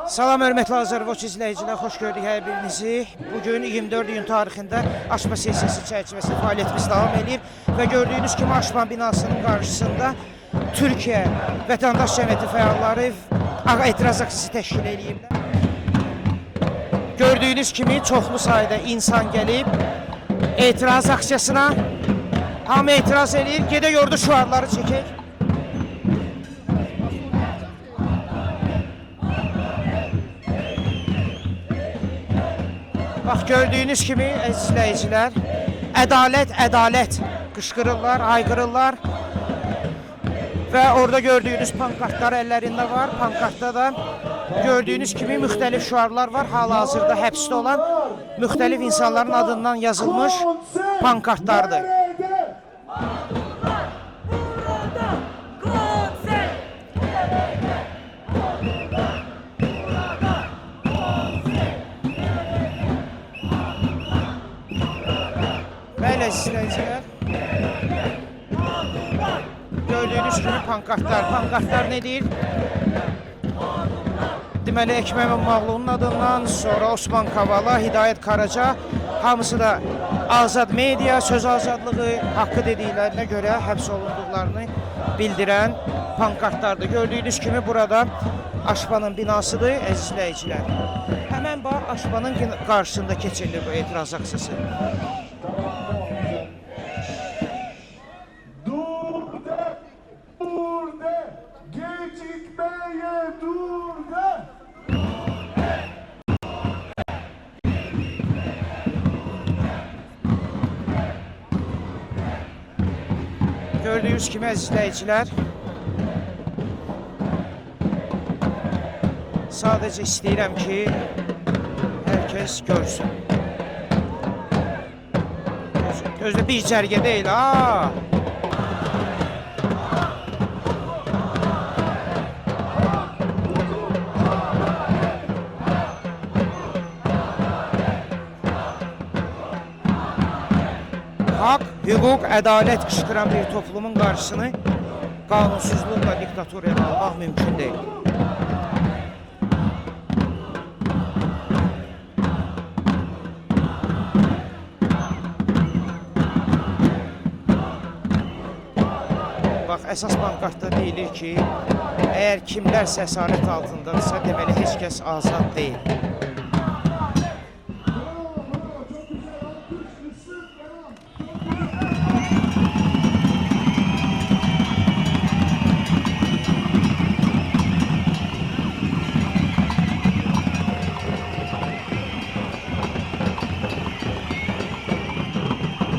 Salam hörmətli Azərvoç izləyicilər, xoş gördük hər birinizi. Bugün 24 iyun tarixində Aşma sessiyası çərçivəsində fəaliyyətimiz davam edir və gördüyünüz kimi Aşma binasının qarşısında Türkiyə Vətəndaş Cəmiyyəti fəalları etiraz aksiyası təşkil ediblər. Gördüyünüz kimi çoxlu sayda insan gəlib etiraz aksiyasına. Hamı etiraz edir, gedə yurdu şüarları çəkək. Bax, gördüyünüz kimi əziz izləyicilər, ədalət, ədalət qışqırırlar, haykırırlar və orada gördüyünüz pankartlar əllərində var. Pankartda da gördüyünüz kimi müxtəlif şüarlar var. Hal-hazırda həbsdə olan müxtəlif insanların adından yazılmış pankartlardır. Bəli, izləyicilər, gördüyünüz kimi pankartlar. Pankartlar nə deyir? Deməli, Əkməm İmamoğlu'nun adından, sonra Osman Kavala, Hidayət Karaca, hamısı da azad media, söz azadlığı haqqı dediklərinə görə həbs olunduqlarını bildirən pankartlardır. Gördüyünüz kimi burada Aşmanın binasıdır, əziz izləyicilər. Həmən bax, Aşmanın qarşısında keçirilir bu etiraz aksiyası. Gördüyünüz kimi əziz izləyicilər, sadəcə istəyirəm ki, hər kəs görsün. Gözdə bir cərgə deyil, ha! Haqq, hüquq, ədalət qışqıran bir toplumun qarşısını qanunsuzluqla, diktatoriyaya almaq mümkün deyil. Bax, əsas pankartda deyilir ki, əgər kimlərsə əsarət altındadırsa, deməli heç kəs azad deyil.